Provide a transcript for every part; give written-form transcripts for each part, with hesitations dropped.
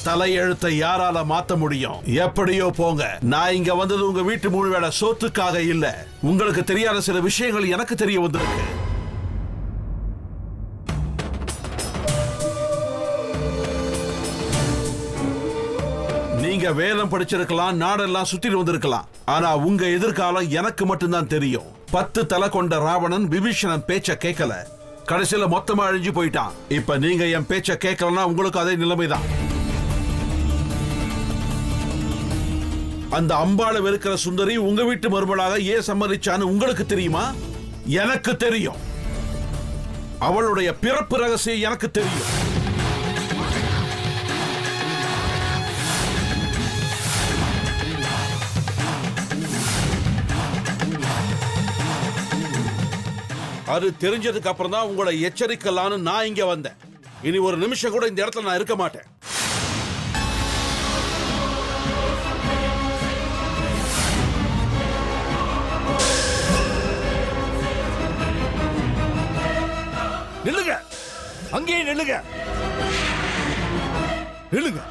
தலையெழுத்தை யாரால மாத்த முடியும்? எப்படியோ போங்க. நான் இங்க வந்தது உங்க வீட்டு 3 வேளை சோத்துக்காக இல்ல. உங்களுக்கு தெரியாத சில விஷயங்கள் எனக்கு தெரிய வந்திருக்கு. நீங்க வேதம் படிச்சிருக்கலாம், நாடெல்லாம் சுத்திட்டு வந்திருக்கலாம். ஆனா உங்க எதிர்காலம் எனக்கு மட்டும்தான் தெரியும். 10 தலை கொண்ட ராவணன் விபீஷணன் பேச்ச கேட்கல. கடைசியில மொத்தமா அழிஞ்சு போயிட்டான். இப்ப நீங்க என் பேச்ச கேட்கலன்னா உங்களுக்கு அதே நிலைமைதான். அந்த அம்பாளை வெறுக்கிற சுந்தரி உங்க வீட்டு மருமகளாக ஏன் சம்மதிச்சான்னு உங்களுக்கு தெரியுமா? எனக்கு தெரியும். அவளுடைய பிறப்பு ரகசியம் எனக்கு தெரியும். அது தெரிஞ்சதுக்கு அப்புறம் தான் உங்களை எச்சரிக்கலான்னு நான் இங்க வந்தேன். இனி ஒரு நிமிஷம் கூட இந்த இடத்துல நான் இருக்க மாட்டேன். நில்லுங்க, அங்கேயே நில்லுங்க, நில்லுங்க,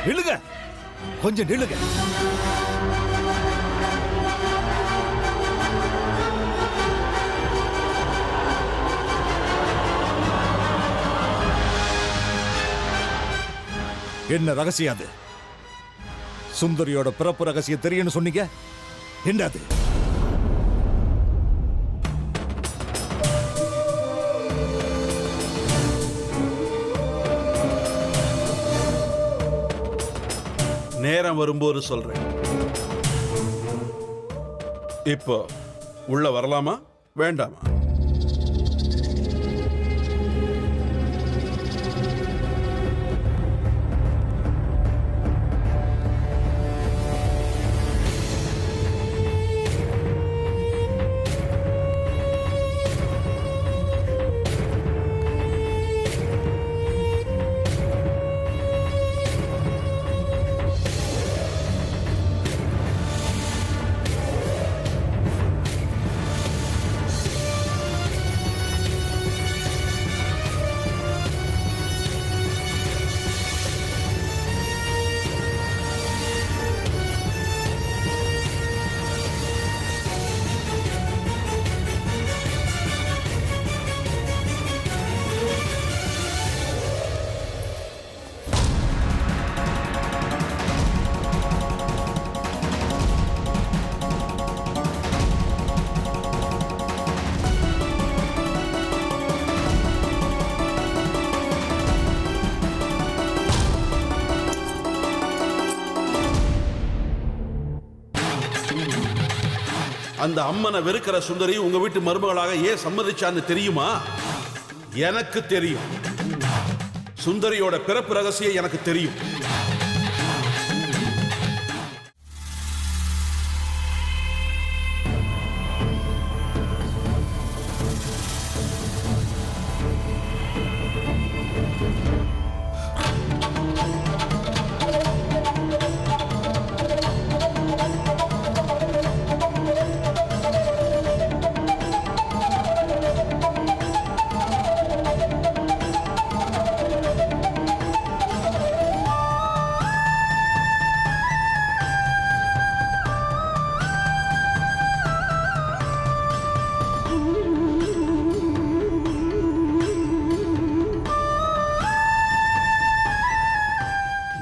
நில்லுங்க, கொஞ்சம் நில்லுங்க. என்ன ரகசியம் அது? சுந்தரியோட பிறப்பு ரகசியம் தெரியும்னு சொன்னீங்க. என்னது? நேரம் வரும்போது சொல்றேன். இப்போ உள்ள வரலாமா வேண்டாமா? அந்த அம்மனை வெறுக்கிற சுந்தரி உங்க வீட்டு மருமகளாக ஏன் சம்மதிச்சான்னு தெரியுமா? எனக்கு தெரியும். சுந்தரியோட பிறப்பு ரகசியம் எனக்கு தெரியும்.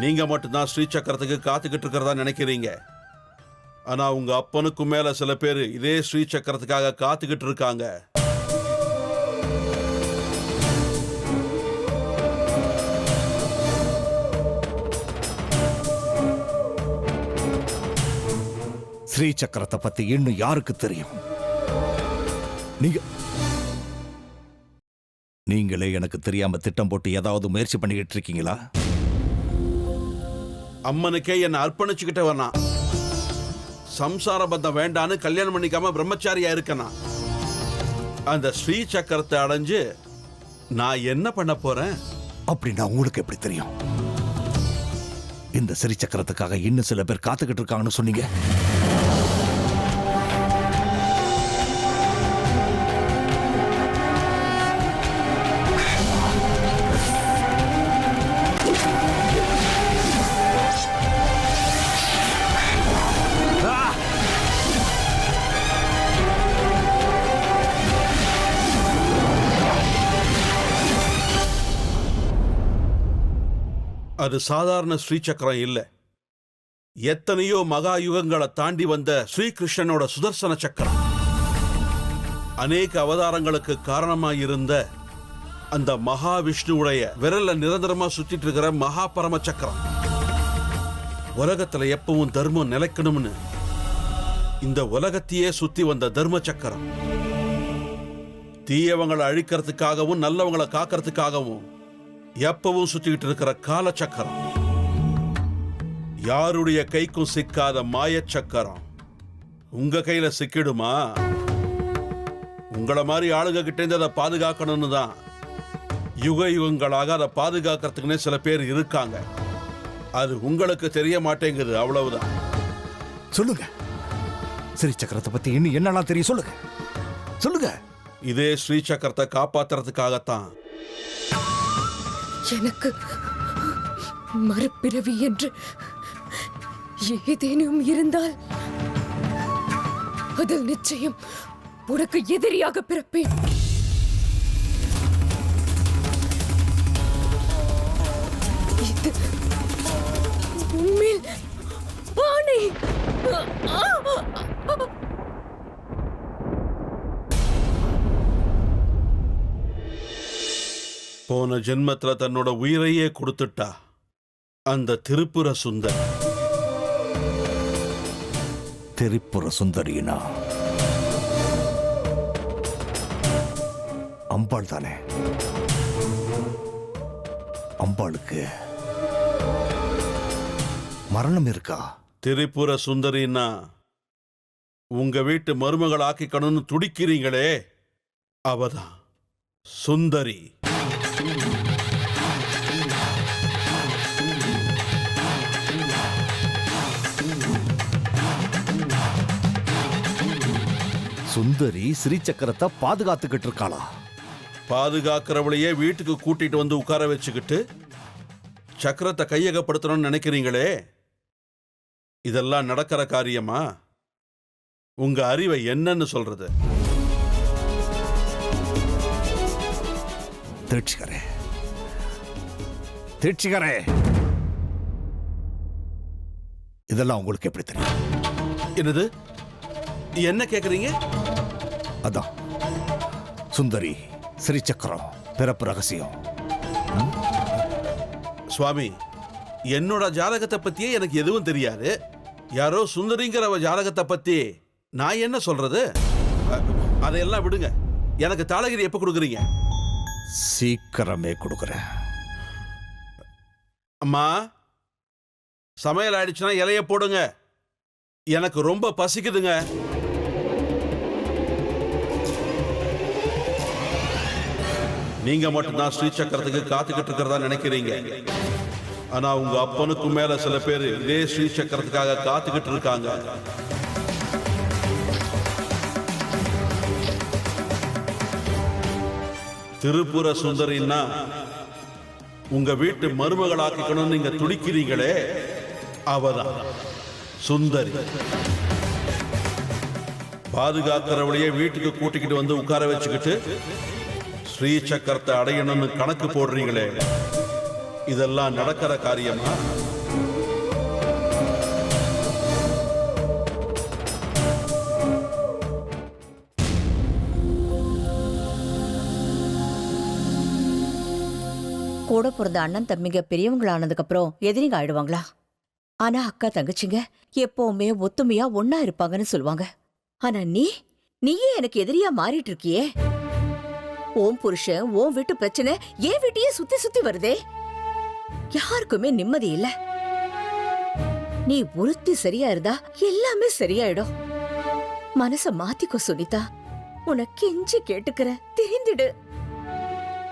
நீங்க மட்டும்தான் ஸ்ரீ சக்கரத்துக்கு காத்துக்கிட்டு இருக்கிறதா நினைக்கிறீங்க. ஆனா உங்க அப்பனுக்கு மேல சில பேர் இதே ஸ்ரீ சக்கரத்துக்காக காத்துக்கிட்டு இருக்காங்க. ஸ்ரீ சக்கரத்தை பத்தி இன்னும் யாருக்கு தெரியும்? நீங்களே எனக்கு தெரியாம திட்டம் போட்டு ஏதாவது முயற்சி பண்ணிக்கிட்டு இருக்கீங்களா? அம்மனுக்கே என்ன அர்ப்பணிச்சுக்கிட்ட வரனா, சம்சார பந்தம் வேண்டான்னு கல்யாணம் பண்ணிக்காம பிரம்மச்சாரியா இருக்கனா, அந்த ஸ்ரீ சக்கரத்தை அடைஞ்சு நான் என்ன பண்ண போறேன்? அப்படின்னா உங்களுக்கு எப்படி தெரியும்? இந்த ஸ்ரீ சக்கரத்துக்காக இன்னும் சில பேர் காத்துக்கிட்டு இருக்காங்கன்னு சொன்னீங்க. அது சாதாரண ஸ்ரீசக்கரம் இல்ல. எத்தனையோ மகா யுகங்களை தாண்டி வந்த ஸ்ரீகிருஷ்ணனோட சுதர்சன சக்கரம். அநேக அவதாரங்களுக்கு காரணமாயிருந்த அந்த மகாவிஷ்ணுவுடைய விரல்ல நிரந்தரமா சுத்திட்டு இருக்கிற மகா பரம சக்கரம். உலகத்துல எப்பவும் தர்மம் நிலைக்கணும்னு இந்த உலகத்தையே சுத்தி வந்த தர்ம சக்கரம். தீயவங்களை அழிக்கிறதுக்காகவும் நல்லவங்களை காக்கிறதுக்காகவும் எப்பவும் சுத்திக்கிட்டு இருக்கிற கால சக்கரம். யாருடைய கைக்கும் சிக்காத மாய சக்கரம் உங்க கையில சிக்கிடுமா? உங்களை மாதிரி ஆளுங்க கிட்ட இருந்து அதை பாதுகாக்கணும்னு தான் யுக யுகங்களாக அதை பாதுகாக்கிறதுக்குன்னே சில பேர் இருக்காங்க. அது உங்களுக்கு தெரிய மாட்டேங்குது, அவ்வளவுதான். சொல்லுங்க, ஸ்ரீ சக்கரத்தை பத்தி இன்னும் என்னெல்லாம் தெரியும் சொல்லுங்க, சொல்லுங்க. இதே ஸ்ரீ சக்கரத்தை காப்பாத்துறதுக்காகத்தான் எனக்கு மறுபிறவி என்று ஏதேனும் இருந்தால் அதில் நிச்சயம் உனக்கு எதிரியாக பிறப்பேன். இது உண்மையில் ஆணை. போன ஜென்மத்துல தன்னோட உயிரையே கொடுத்துட்டா அந்த திரிபுர சுந்தரி. திரிபுர சுந்தரினா அம்பாள் தானே? அம்பாளுக்கு மரணம் இருக்கா? திரிபுர சுந்தரின்னா உங்க வீட்டு மருமகள் ஆக்கிக்கணும்னு துடிக்கிறீங்களே, அவதான் சுந்தரி. சுந்தரி ஸ்ரீ சக்கரத்தை பாதுகாத்துக்கிட்டு இருக்காளா? பாதுகாக்கிறவளையே வீட்டுக்கு கூட்டிட்டு வந்து உட்கார வச்சுக்கிட்டு சக்கரத்தை கையகப்படுத்தணும்னு நினைக்கிறீங்களே, இதெல்லாம் நடக்கிற காரியமா? உங்க அறிவை என்னன்னு சொல்றது? தீட்சிகரே, தீட்சிகரே, இதெல்லாம் உங்களுக்கு எப்படி தெரியும்? என்னது? என்ன கேக்குறீங்க? அதான் சுந்தரி ஸ்ரீ சக்கரம் பிறப்பு ரகசியம். சுவாமி, என்னோட ஜாதகத்தை பத்தியே எனக்கு எதுவும் தெரியாது. யாரோ சுந்தரிங்கிற ஜாதகத்தை பத்தி நான் என்ன சொல்றது? அதையெல்லாம் விடுங்க. எனக்கு தாளகிரி எப்ப கொடுக்குறீங்க? சீக்கிரமே கொடுக்குறேன். அம்மா, சமையல் ஆயிடுச்சுன்னா இலைய போடுங்க. எனக்கு ரொம்ப பசிக்குதுங்க. நீங்க மட்டும்தான் ஸ்ரீ சக்கரத்துக்கு காத்துக்கிட்டு இருக்கிறதா நினைக்கிறீங்க. ஆனா உங்க அப்பனுக்கும் மேல சில பேர் இதே ஸ்ரீ சக்கரத்துக்காக காத்துக்கிட்டு இருக்காங்க. திரிபுர சுந்தரின்னா உங்க வீட்டு மருமகளாக்கிக்கணும்னு நீங்க துடிக்கிறீங்களே, அவதான் சுந்தரி. பாதுகாக்கிறவளையே வீட்டுக்கு கூட்டிக்கிட்டு வந்து உட்கார வச்சுக்கிட்டு ஸ்ரீ சக்கரத்தை அடையணும்னு கணக்கு போடுறீங்களே, இதெல்லாம் நடக்கிற காரியமா? கூட பிறந்த அண்ணன் தம்பிங்க பெரியவங்களானதுக்கு அப்புறம் எதிரிங்க ஆயிடுவாங்களா? ஆனா அக்கா தங்கச்சிங்க எப்பவுமே ஒத்துமையா ஒன்னா இருப்பாங்கன்னு சொல்லுவாங்க. ஆனா நீயே எனக்கு எதிரியா மாறிட்டு இருக்கியே. ஓம் புருஷன் ஓம் வீட்டு பிரச்சனை ஏன் வீட்டையே சுத்தி சுத்தி வருதே. யாருக்குமே நிம்மதி இல்ல. நீ ஒருத்தி சரியா இருந்தா எல்லாமே சரியாயிடும். மனச மாத்திக்கோ சுனிதா. உனக்கு கெஞ்சி கேட்டுக்கிற, தெரிந்துடு.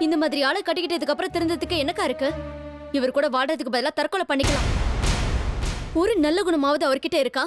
இந்த மாதிரி ஆளை கட்டிக்கிட்டதுக்கு அப்புறம் திருந்ததுக்கு என்னக்கா இருக்கு? இவர் கூட வாடுறதுக்கு பதிலா தற்கொலை பண்ணிக்கலாம். ஒரு நல்ல குணமாவது அவர்கிட்ட இருக்கா?